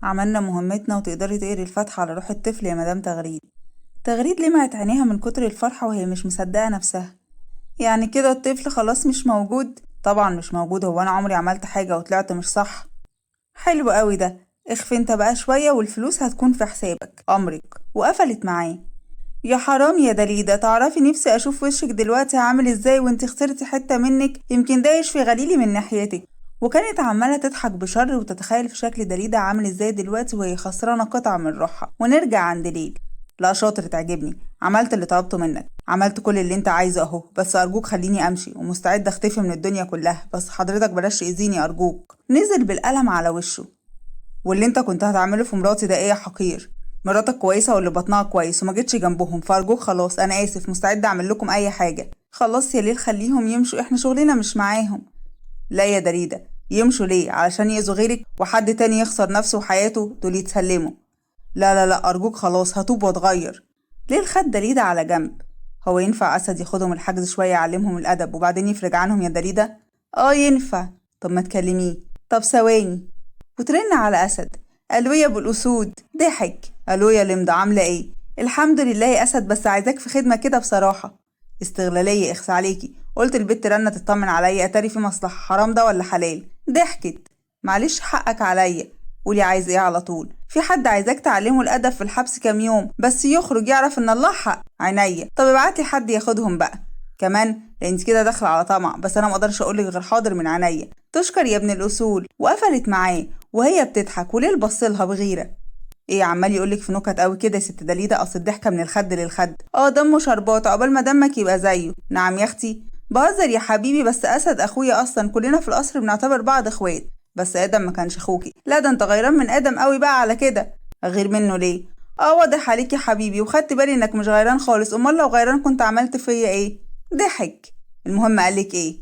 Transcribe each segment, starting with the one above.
عملنا مهمتنا وتقدري تقري الفاتحة على روح الطفل يا مدام تغريد. تغريد لمعت عينيها من كتر الفرحة وهي مش مصدقة نفسها. يعني كده الطفل خلاص مش موجود؟ طبعا مش موجود، هو انا عمري عملت حاجة وطلعت مش صح؟ حلو قوي ده. اخفي انت بقى شوية والفلوس هتكون في حسابك، امرك. وقفلت معاه. يا حرام يا دليدة، تعرفي نفسي اشوف وشك دلوقتي عامل ازاي وانت خسرتي حتة منك، يمكن ده يشفي غليلي من ناحيتك. وكانت عمالة تضحك بشر وتتخيل في شكل دليدة عامل ازاي دلوقتي وهي خسرانة قطعة من روحها. ونرجع عند ليل. لا شاطر، تعجبني. عملت اللي طلبته منك، عملت كل اللي انت عايزه اهو، بس ارجوك خليني امشي ومستعد اختفي من الدنيا كلها، بس حضرتك بلاش تأذيني ارجوك. نزل بالقلم على وشه. واللي انت كنت هتعمله في مراتي ده ايه يا حقير؟ مراتك كويسة واللي بطنها كويس وما جيتش جنبهم، فارجوك خلاص، انا اسف، مستعد اعمل لكم اي حاجة. خلاص يا ليل خليهم يمشوا، احنا شغلنا مش معاهم. لا يا دريدة، يمشوا ليه؟ علشان يأذوا غيرك وحد تاني يخسر نفسه وحياته دول يتسلموا. لا لا لا ارجوك خلاص، هتوب واتغير. ليل خد دريدة على جنب. هو ينفع اسد ياخدهم الحجز شوية يعلمهم الادب وبعدين يفرج عنهم يا دريدة؟ اه ينفع. طب ما تكلميه. طب ثواني. وترن على أسد. ألو يا أبو الأسود. ضحك. ألو يا لمضة، عاملة إيه؟ الحمد لله يا أسد، بس عايزاك في خدمة كده بصراحة. استغلالية إخس عليكي، قلت البت رنة تطمن عليا، أتاري في مصلحة، حرام ده ولا حلال؟ ضحكت. معلش حقك عليا. قولي عايز إيه على طول، في حد عايزاك تعلمه الأدب في الحبس كام يوم بس يخرج يعرف إن الله حق. عينيا، طب ابعتلي حد ياخدهم بقى. كمان لأن انت كده داخلة على طمع، بس أنا مقدرش أقولك غير حاضر من عينيا. تشكر يا ابن الأصول. وقفلت معاه وهي بتضحك وليل بصلها بغيرة. ايه عمال يقولك في نكت قوي كده يا ست دليدة؟ اصل الضحكة من الخد للخد. اه دمه شربات، عقبال ما دمك يبقى زيه. نعم يا اختي. بهزر يا حبيبي، بس اسد اخويا، اصلا كلنا في القصر بنعتبر بعض اخوات. بس ادم ما كانش اخوكي. لا ده انت غيران من ادم قوي بقى على كده. غير منه ليه؟ اه واضح عليك يا حبيبي، وخدت بالي انك مش غيران خالص، امال لو غيران كنت عملت فيا ايه؟ ضحك. المهم قالك ايه؟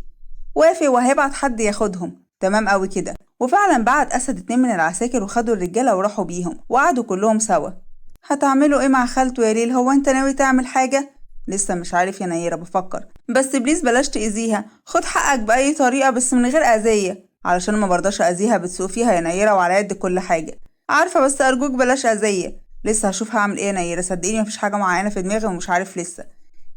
وافق وهيبعت حد ياخدهم. تمام قوي كده. وفعلا بعت أسد 2 من العساكر وخدوا الرجالة وراحوا بيهم وقعدوا كلهم سوا. هتعملوا ايه مع خالته يا ليل؟ هو انت ناوي تعمل حاجة؟ لسه مش عارف يا نيرة، بفكر. بس بليز بلاش تأذيها، خد حقك بأي طريقة بس من غير أذية، علشان ما برضاش أذيها، بتسوق فيها يا نيرة وعلى يد كل حاجة. عارفة، بس أرجوك بلاش أذية. لسه هشوف هعمل ايه يا نيرة، صدقيني مفيش حاجة معينة في دماغي ومش عارف لسه.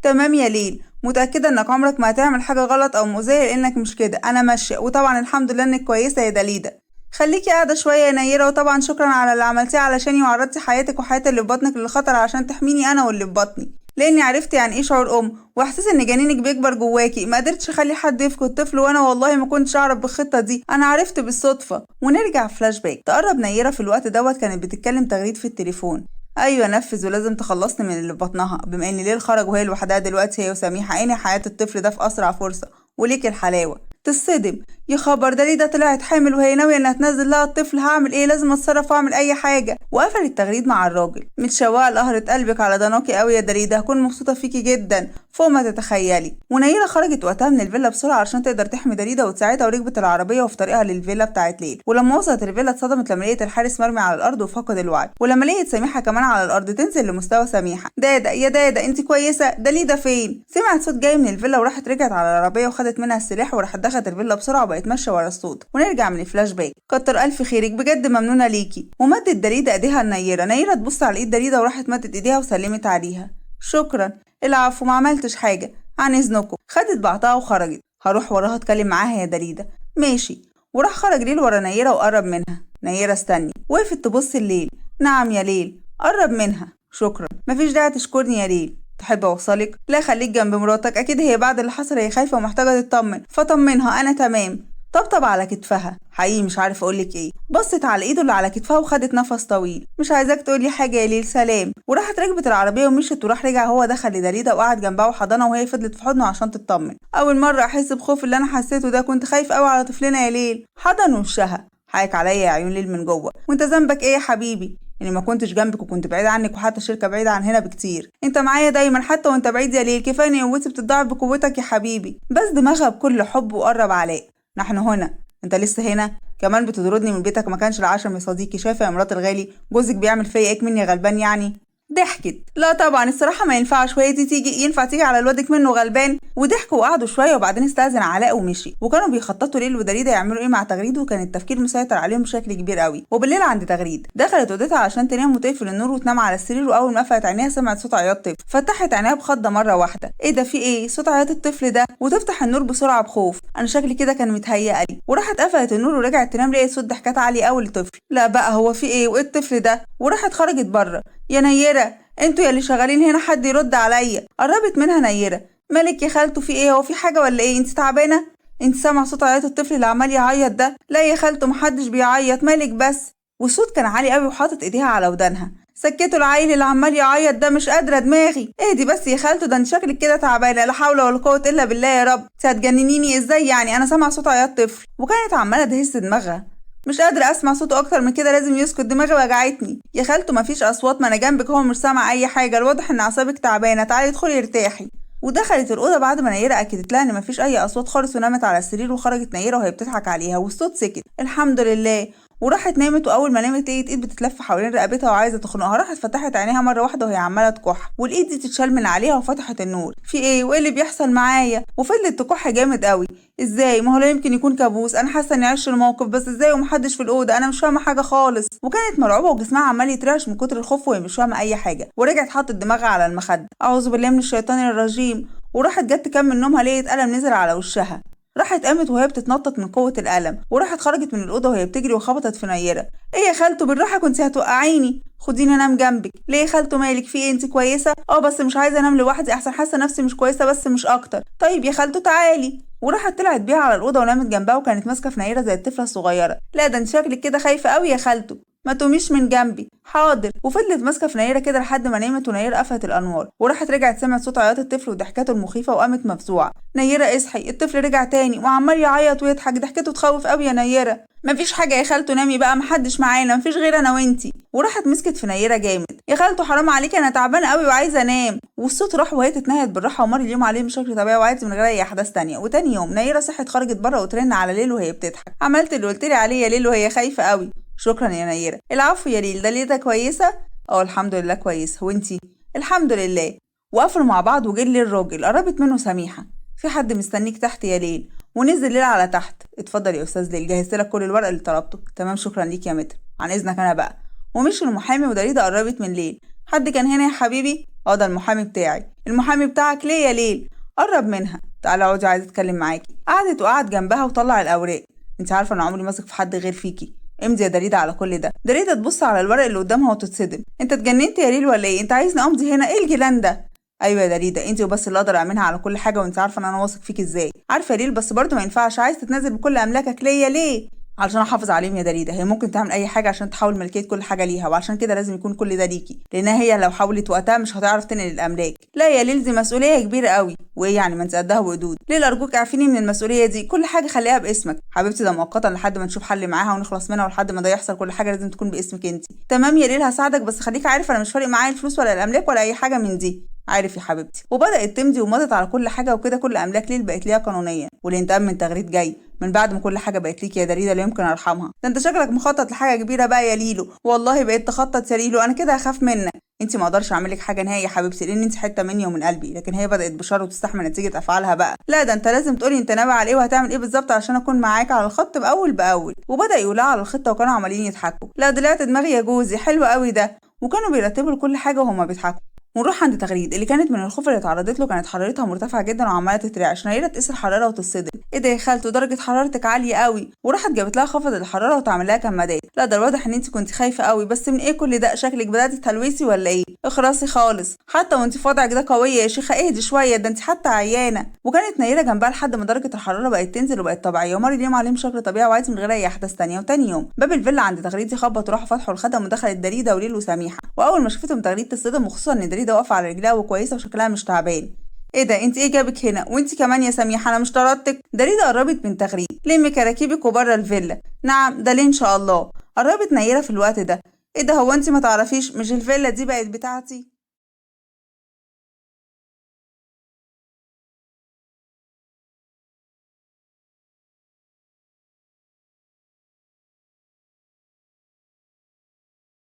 تمام يا ليل، متأكدة انك عمرك ما هتعمل حاجة غلط او مؤذية لانك مش كده، انا ماشية، وطبعا الحمد لله انك كويسة يا دليدة. خليكي قاعدة شوية يا نيرة، وطبعا شكرا على اللي عملتيه علشاني وعرضتي حياتك وحياة اللي في بطنك للخطر علشان تحميني انا واللي في بطني، لاني عرفت يعني ايه شعور واحساس ان جنينك بيكبر جواكي. ما قدرتش اخلي حد يفقد طفل، وانا والله ما كنتش اعرف بالخطة دي، انا عرفت بالصدفة. ونرجع فلاش باك. تقرب نيرة في الوقت دوت كانت بتتكلم تغريد في التليفون. ايوه نفذ، ولازم تخلصني من اللي في بطنها، بما ان ليل خرج وهي لوحدها دلوقتي هي وسميحه، انهي حياه الطفل ده في اسرع فرصه. وليك الحلاوه. تصدم. يا خبر، ده ليه ده طلعت حامل وهي ناويه انها تنزل لها الطفل، هعمل ايه؟ لازم اتصرف واعمل اي حاجه. وقفل التغريد مع الراجل. متشوقه لقهرة قلبك على ضناكي قوي يا دريده، هكون مبسوطه فيكي جدا فوق ما تتخيلي. ونيره خرجت وقتها من الفيلا بسرعه علشان تقدر تحمي دريده وتساعدها، وركبت العربيه وفي طريقها للفيلا بتاعت ليل. ولما وصلت الفيلا اتصدمت لما لقيت الحارس مرمي على الارض وفقد الوعي، ولما لقيت سميحه كمان على الارض تنزل لمستوى سميحه. دادا يا دادا انت كويسه؟ دليده فين؟ سمعت صوت جاي من الفيلا وراحت رجعت على العربيه وخدت منها السلاح وراحت دخلت الفيلا بسرعه وبقت ماشيه ورا الصوت. ونرجع من الفلاش باك. كتر الف خيرك بجد، ممنونه ليكي. ومدت دريده ايديها لنيره. نيره تبص على ايد دريده وراحت مدت ايديها وسلمت عليها. شكرا. العفو، ما عملتش حاجه، عن اذنكم. خدت بعضها وخرجت. هروح وراها اتكلم معاها يا دريده. ماشي. وراح خرج ليل ورا نيره وقرب منها. نيره استني. وقفت تبص الليل. نعم يا ليل. قرب منها. شكرا، مفيش داعي تشكرني يا ليل. تحب اوصلك؟ لا خليك جنب مراتك، اكيد هي بعد اللي حصل هي خايفه ومحتاجه تطمن، فطمنها انا تمام. طبطب على كتفها. حقيقي مش عارف اقولك ايه. بصت على ايده اللي على كتفها وخدت نفس طويل. مش عايزاك تقولي حاجه يا ليل، سلام. وراحت ركبت العربيه ومشيت، وراح رجع هو دخل لدليده وقعد جنبها وحضنها وهي فضلت في حضنه عشان تطمن. اول مره احس بخوف اللي انا حسيته ده، كنت خايف قوي على طفلنا يا ليل. حضن وشها. حقك عليا يا عيون ليل من جوه، وانت ذنبك ايه يا حبيبي؟ اني ما كنتش جنبك وكنت بعيد عنك، وحتى الشركه بعيده عن هنا بكتير. انت معايا دايما حتى وانت بعيد يا ليل، كفايه ان قوتي بتضاعف بقوتك يا حبيبي. بس دماغها بكل حب وقرب علاء. نحن هنا. انت لسه هنا كمان بتطردني من بيتك؟ ما كانش العشم يا صديقي؟ شايفه يا مرات الغالي جوزك بيعمل فيا ايه مني غلبان يعني؟ ضحكت. لا طبعا الصراحة ما ينفعش، وهي دي ينفع تيجي على الواد منه غلبان. وضحكوا وقعدوا شوية وبعدين استأذن علاء ومشي، وكانوا بيخططوا ليل ودريدة يعملوا ايه مع تغريد، وكان التفكير مسيطر عليهم بشكل كبير قوي. وبالليل عند تغريد دخلت اوضتها علشان تنام وتقفل النور وتنام على السرير، واول ما قفلت عينيها سمعت صوت عياط طفل. فتحت عينيها بخضة مرة واحدة، ايه ده في ايه؟ صوت عياط الطفل ده. وتفتح النور بسرعة بخوف، انا شكلي كده كان متهيأ لي. وراحت قفلت النور ورجعت تنام، لقيت صوت ضحكات عالي قوي لطفل. لا بقى هو في ايه وايه الطفل ده؟ وراحت خرجت بره. يا نيرة انتوا يا اللي شغالين هنا حد يرد عليا. قربت منها نيرة. مالك يا خالته في ايه؟ هو في حاجه ولا ايه؟ انت تعبانه؟ انت سامع صوت عياط الطفل اللي عمال يعيط ده؟ لا يا خالته محدش بيعيط، مالك بس؟ والصوت كان عالي قوي وحاطط ايديها على ودانها. سكتوا العيل اللي عمال يعيط ده، مش قادره دماغي. اهدي بس يا خالته، ده انت شكلك كده تعبانه. لا حول ولا قوه الا بالله يا رب. انت هتجننيني ازاي يعني؟ انا سامعه صوت عياط طفل. وكانت عماله تهز دماغها. مش قادرة أسمع صوته أكتر من كده، لازم يسكت، دماغي وجعتني. يا خالته مفيش أصوات، ما أنا جنبك هو مش سامع أي حاجة، الواضح إن أعصابك تعبانة، تعالي ادخلي ارتاحي. ودخلت الأوضة بعد ما نيرة أكدت لها إن مفيش أي أصوات خالص، ونامت على السرير. وخرجت نيرة وهي بتضحك عليها والصوت سكت الحمد لله. وراحت نامت، واول ما نامت لقيت ايد بتتلف حوالين رقبتها وعايزه تخنقها. راحت فتحت عينيها مره واحده وهي عماله تكح، والايد دي تتشال من عليها، وفتحت النور. في ايه وايه اللي بيحصل معايا؟ وفضلت تكح جامد قوي. ازاي؟ ما هو لا يمكن يكون كابوس، انا حاسه اني عشت الموقف، بس ازاي ومحدش في الاوضه؟ انا مش فاهمه حاجه خالص. وكانت مرعوبه وجسمها عمال يترعش من كتر الخوف وهي مش فاهمه اي حاجه. ورجعت حطت دماغها على المخده. اعوذ بالله من الشيطان الرجيم. وراحت جت تكمل نومها لقيت قلم نزل على وشها. راحت قامت وهي بتتنطط من قوة الألم، وراحت خرجت من الأوضة وهي بتجري وخبطت في نيرة. ايه يا خالته بالراحة، كنت هتوقعيني. خديني انام جنبك. ليه يا خالته مالك؟ في ايه؟ انت كويسة؟ بس مش عايزة انام لوحدي، احسن حاسة نفسي مش كويسة بس مش اكتر. طيب يا خالته تعالي. وراحت طلعت بيها على الأوضة ونامت جنبها، وكانت ماسكة في نيرة زي الطفلة الصغيرة. لا ده انت شكلك كده خايفة قوي يا خالته. ما تقوميش من جنبي. حاضر. وفضلت ماسكه في نيره كده لحد ما نامت، ونيره قفلت الانوار. وراحت رجعت سمعت صوت عياط الطفل وضحكاته المخيفه، وقامت مفزوعه. نيره اصحي، الطفل رجع تاني وعمال يعيط ويضحك، ضحكته تخوف قوي يا نيره. مفيش حاجه يا خالته، نامي بقى، محدش معانا، مفيش غير انا وانتي. وراحت مسكت في نيره جامد. يا خالته حرام عليكي، انا تعبانه قوي وعايزه انام. والصوت راح وهي تتنهد بالراحه، ومر اليوم عليه بشكل طبيعي وعادي من غير اي احداث تانية. وتاني يوم نيره صحت خرجت بره وترن على ليل وهي بتضحك. عملت اللي قلت لي عليه يا ليل وهي خايفه قوي. شكرا يا نيرة. العفو يا ليل. دليلتها كويسة؟ الحمد لله كويسة. وانتي؟ الحمد لله. وقفلوا مع بعض وجه ليل الراجل. قربت منه سميحة. في حد مستنيك تحت يا ليل. ونزل ليل على تحت. اتفضل يا استاذ ليل، جهزت لك كل الورق اللي طلبته. تمام شكرا ليك يا متر، عن اذنك انا بقى. ومشي المحامي ودليدة قربت من ليل. حد كان هنا يا حبيبي؟ ده المحامي بتاعي. المحامي بتاعك ليه يا ليل؟ قرب منها. تعالى اقعدي، عايزه اتكلم معاكي. قعدت وقعد جنبها وطلع الاوراق. انت عارفه انا عمري ما اثق في حد غير فيكي. امضي يا دريدة على كل ده. دريدة تبص على الورق اللي قدامها وتتصدم. انت اتجننت يا ليل ولا ايه؟ انت عايزني امضي هنا؟ ايه الجيلان ده؟ ايوه يا دريدة، انت وبس اللي اقدر اعملها على كل حاجه، وانت عارفه ان انا واثق فيك ازاي. عارفه يا ليل، بس برضه ما ينفعش. عايز تتنازل بكل املاكك ليا ليه؟ علشان احافظ عليهم يا دريدة. هي ممكن تعمل اي حاجه عشان تحول ملكيه كل حاجه ليها، وعشان كده لازم يكون كل ده ليكي، لانها هي لو حاولت وقتها مش هتعرف تنقل الاملاك. لا يا ليل، دي مسؤوليه كبيره قوي. وايه يعني؟ ما انت قدها وقدود. ليل ارجوك اعفيني من المسؤوليه دي. كل حاجه خليها باسمك حبيبتي، ده مؤقتا لحد ما نشوف حل معاها ونخلص منها، ولحد ما ده يحصل كل حاجه لازم تكون باسمك انت. تمام يا ليل هساعدك، بس خليك عارف انا مش فارق معايا الفلوس ولا الاملاك ولا اي حاجه من دي. عارف يا حبيبتي. وبدات تمضي ومضت على كل حاجه، وكده كل املاك ليل بقت ليها قانونيا، والانتقام من تغريد جاي من بعد ما كل حاجه بقت ليك يا دريدة. لا يمكن ارحمها. ده انت شكلك مخطط لحاجه كبيره بقى يا ليلو. والله بقيت تخطط يا ليلو، انا كده هخاف منك. انت ما اقدرش اعمل لك حاجه نهائي يا حبيبتي، لان انت حته مني ومن قلبي، لكن هي بدات بشر وتستحمل نتيجه افعالها بقى. لا ده انت لازم تقولي انت ناوي على ايه وهتعمل ايه بالظبط علشان اكون معاك على الخط باول باول. وبدا يقولها على الخطه وكانوا عمالين يضحكوا. لا طلعت دماغي يا جوزي، حلو قوي ده. وكانوا بيرتبوا كل حاجه وهما بيضحكوا. ونروح عند تغريد اللي كانت من الخوف اللي اتعرضت له كانت حرارتها مرتفعه جدا وعماله تترعش. نيره تقيس الحراره وتصدم. ايه ده يا خالته، درجه حرارتك عاليه قوي. وراحت جابت لها خفض الحراره وتعمل لها كمادات. لا ده الواضح ان انت كنت خايفه قوي، بس من ايه كل ده؟ شكلك بداتي تهلوسي ولا ايه؟ اخرسي خالص، حتى وانت في وضعك ده قويه يا شيخه، اهدي شويه، ده انت حتى عيانه. وكانت نيره جنبها لحد ما درجه الحراره بقت تنزل وبقت طبيعيه، ومر اليوم عليهم بشكل طبيعي وعادي من غير اي احداث تانية. وتاني يوم باب الفيلا عند تغريد يخبط، وراحوا فتحوا الخدم ودخلت دريده وليل وسميحه. واول ما شافتهم تغريد تصدم، وخصوصا ان دريده واقفه على رجلها وكويسه وشكلها مش تعبان. ايه ده؟ انت ايه جابك هنا؟ وانت كمان يا سميحه، انا مش طردتك؟ دريده قربت من تغريد. لمي كراكيبك وبره الفيلا. نعم ده ليه ان شاء الله. قربت نيره في الوقت ده. ايه ده؟ هو انت ما تعرفيش مش الفيلا دي بقت بتاعتي؟